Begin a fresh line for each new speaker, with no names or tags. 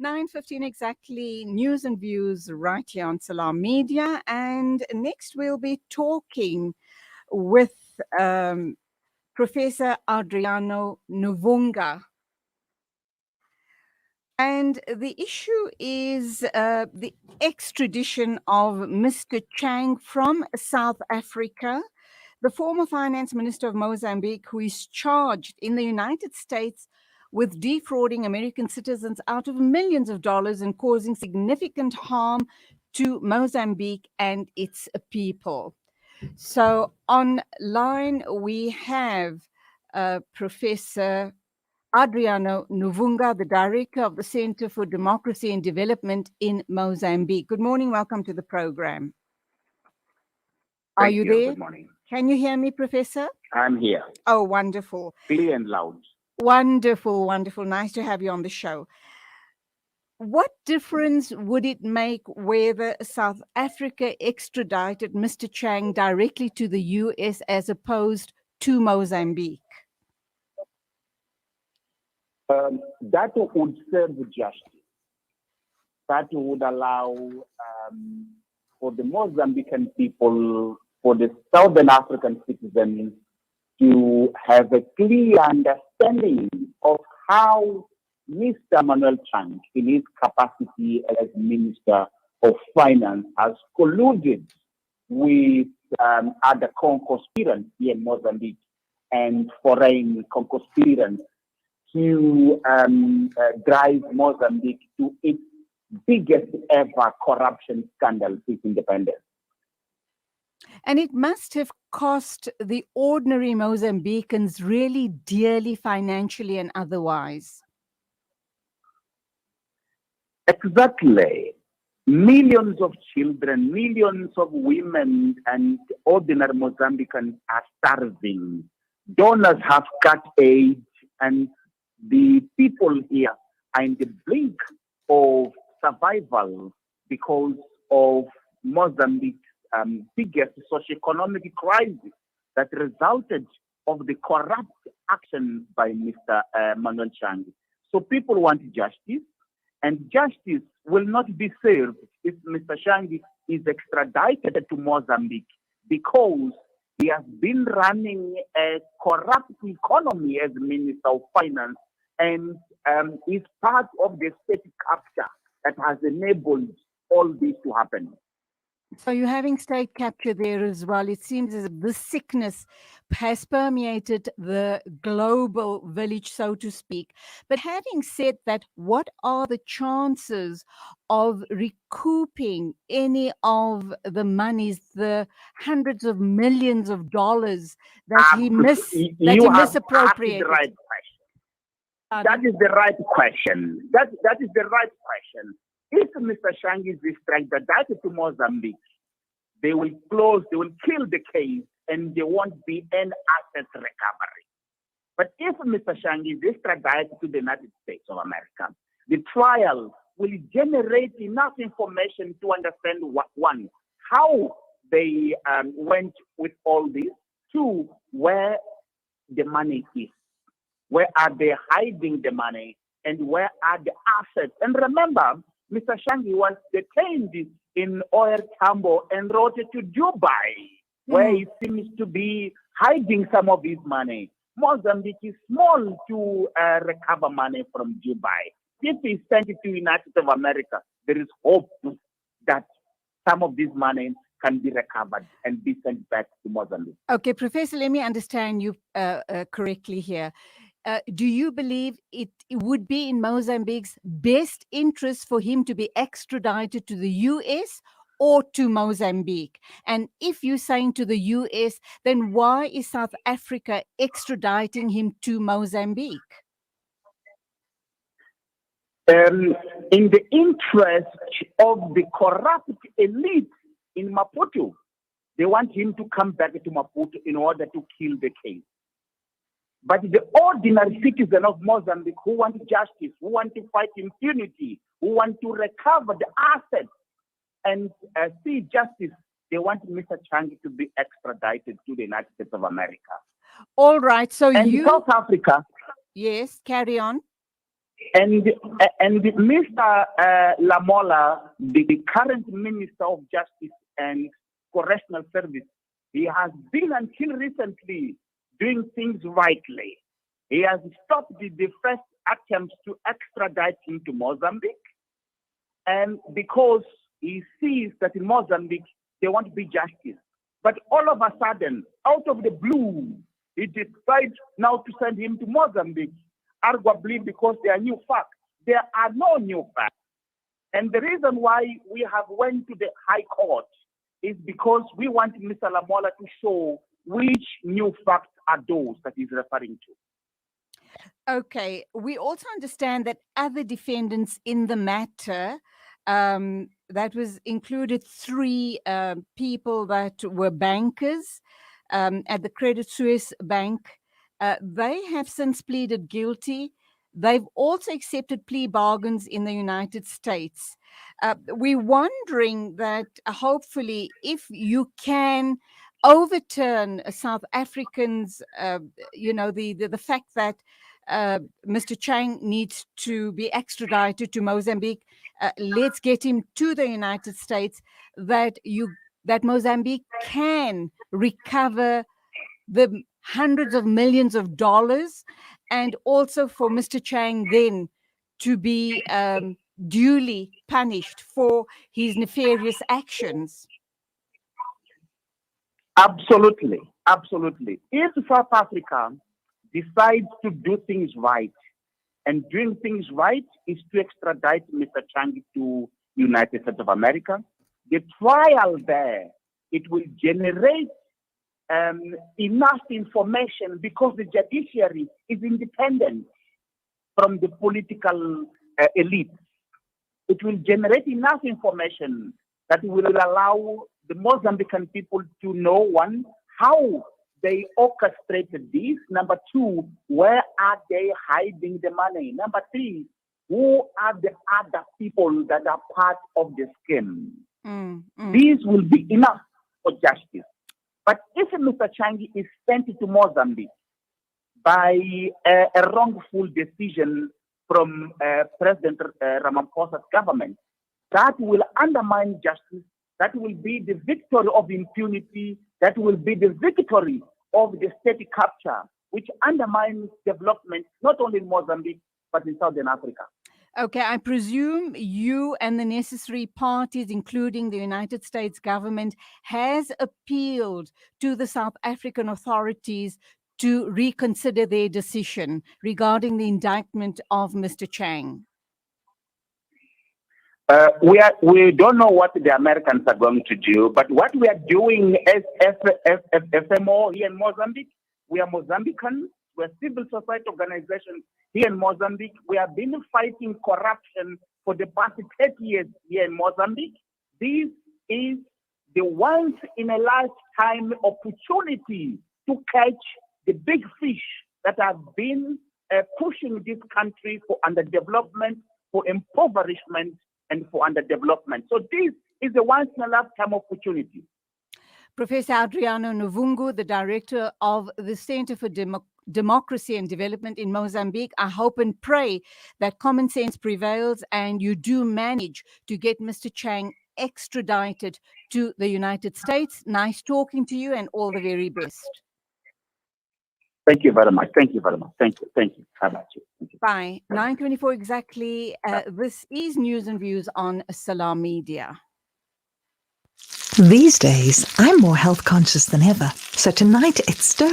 9:15 exactly, news and views right here on Salam Media. And next we'll be talking with Professor Adriano Nuvunga. And the issue is the extradition of Mr. Chang from South Africa, the former finance minister of Mozambique, who is charged in the United States with defrauding American citizens out of millions of dollars and causing significant harm to Mozambique and its people. So online we have Professor Adriano Nuvunga, the director of the Center for Democracy and Development in Mozambique. Good morning. Welcome to the program. Are you there?
Good morning.
Can you hear me, Professor?
I'm here.
Oh, wonderful.
Clear and loud.
Wonderful, wonderful. Nice to have you on the show. What difference would it make whether South Africa extradited Mr. Chang directly to the US as opposed to Mozambique?
That would serve justice. That would allow for the Mozambican people, for the Southern African citizens to have a clear understanding of how Mr. Manuel Chang, in his capacity as Minister of Finance, has colluded with other conspirants here in Mozambique and foreign conspirants to drive Mozambique to its biggest ever corruption scandal since independence.
And it must have cost the ordinary Mozambicans really dearly financially and otherwise.
Exactly. Millions of children, millions of women and ordinary Mozambicans are starving. Donors have cut aid, and the people here are in the brink of survival because of Mozambique's biggest socioeconomic crisis that resulted of the corrupt action by Mr. Manuel Chang. So people want justice, and justice will not be served if Mr. Chang is extradited to Mozambique, because he has been running a corrupt economy as Minister of Finance, and is part of the state capture that has enabled all this to happen.
So you're having state capture there as well. It seems as if this sickness has permeated the global village, so to speak. But having said that, what are the chances of recouping any of the monies, the hundreds of millions of dollars that he misappropriated?
Right question. That is the right question. That is the right question. If Mr. Chang is extradited to Mozambique, they will kill the case, and there won't be any asset recovery. But if Mr. Chang is extradited to the United States of America, the trial will generate enough information to understand one, how they went with all this, two, where the money is, where are they hiding the money, and where are the assets. And remember, Mr. Chang was detained in Oil Tambo and brought to Dubai, where he seems to be hiding some of his money. Mozambique is small to recover money from Dubai. If he sent it to the United States of America, there is hope that some of this money can be recovered and be sent back to Mozambique.
Okay, Professor, let me understand you correctly here. Do you believe it would be in Mozambique's best interest for him to be extradited to the US or to Mozambique? And if you're saying to the US, then why is South Africa extraditing him to Mozambique?
In the interest of the corrupt elite in Maputo, they want him to come back to Maputo in order to kill the case. But the ordinary citizen of Mozambique who want justice, who want to fight impunity, who want to recover the assets and see justice, they want Mr. Chang to be extradited to the United States of America.
All right. So
and South Africa,
Yes, carry on.
And Mr. Lamola, the current Minister of Justice and Correctional Service, he has been until recently doing things rightly. He has stopped the first attempts to extradite him to Mozambique, and because he sees that in Mozambique there won't be justice. But all of a sudden, out of the blue, he decides now to send him to Mozambique, arguably because there are new facts. There are no new facts. And the reason why we have went to the High Court is because we want Mr. Lamola to show which new facts are those that he's referring to.
Okay. We also understand that other defendants in the matter, that was included 3 people that were bankers at the Credit Suisse Bank. They have since pleaded guilty. They've also accepted plea bargains in the United States. We're wondering that hopefully if you can overturn South Africans, the fact that Mr. Chang needs to be extradited to Mozambique. Let's get him to the United States, that Mozambique can recover the hundreds of millions of dollars, and also for Mr. Chang then to be duly punished for his nefarious actions.
Absolutely, absolutely. If South Africa decides to do things right, and doing things right is to extradite Mr. Chang to United States of America, the trial there, it will generate enough information, because the judiciary is independent from the political elite. It will generate enough information that will allow the Mozambican people to know, one, how they orchestrated this. Number 2, where are they hiding the money? Number 3, who are the other people that are part of the scheme? These will be enough for justice. But if Mr. Chang is sent to Mozambique by a wrongful decision from President Ramaphosa's government, that will undermine justice. That will be the victory of impunity. That will be the victory of the state capture, which undermines development not only in Mozambique, but in Southern Africa.
Okay, I presume you and the necessary parties, including the United States government, has appealed to the South African authorities to reconsider their decision regarding the indictment of Mr. Chang.
We don't know what the Americans are going to do, but what we are doing as FMO here in Mozambique, we are Mozambicans, we're civil society organizations here in Mozambique. We have been fighting corruption for the past 30 years here in Mozambique. This is the once in a lifetime opportunity to catch the big fish that have been pushing this country for underdevelopment, for impoverishment, and for underdevelopment. So this is a once in a lifetime opportunity.
Professor Adriano Novungu, the director of the Center for Democracy and Development in Mozambique, I hope and pray that common sense prevails and you do manage to get Mr. Chang extradited to the United States. Nice talking to you, and all the very best.
Thank you very much. Thank you very much. Thank you. Thank you. How about you? Thank you.
Bye. 9:24 exactly. This is News and Views on Salam Media.
These days, I'm more health conscious than ever. So tonight, it's stir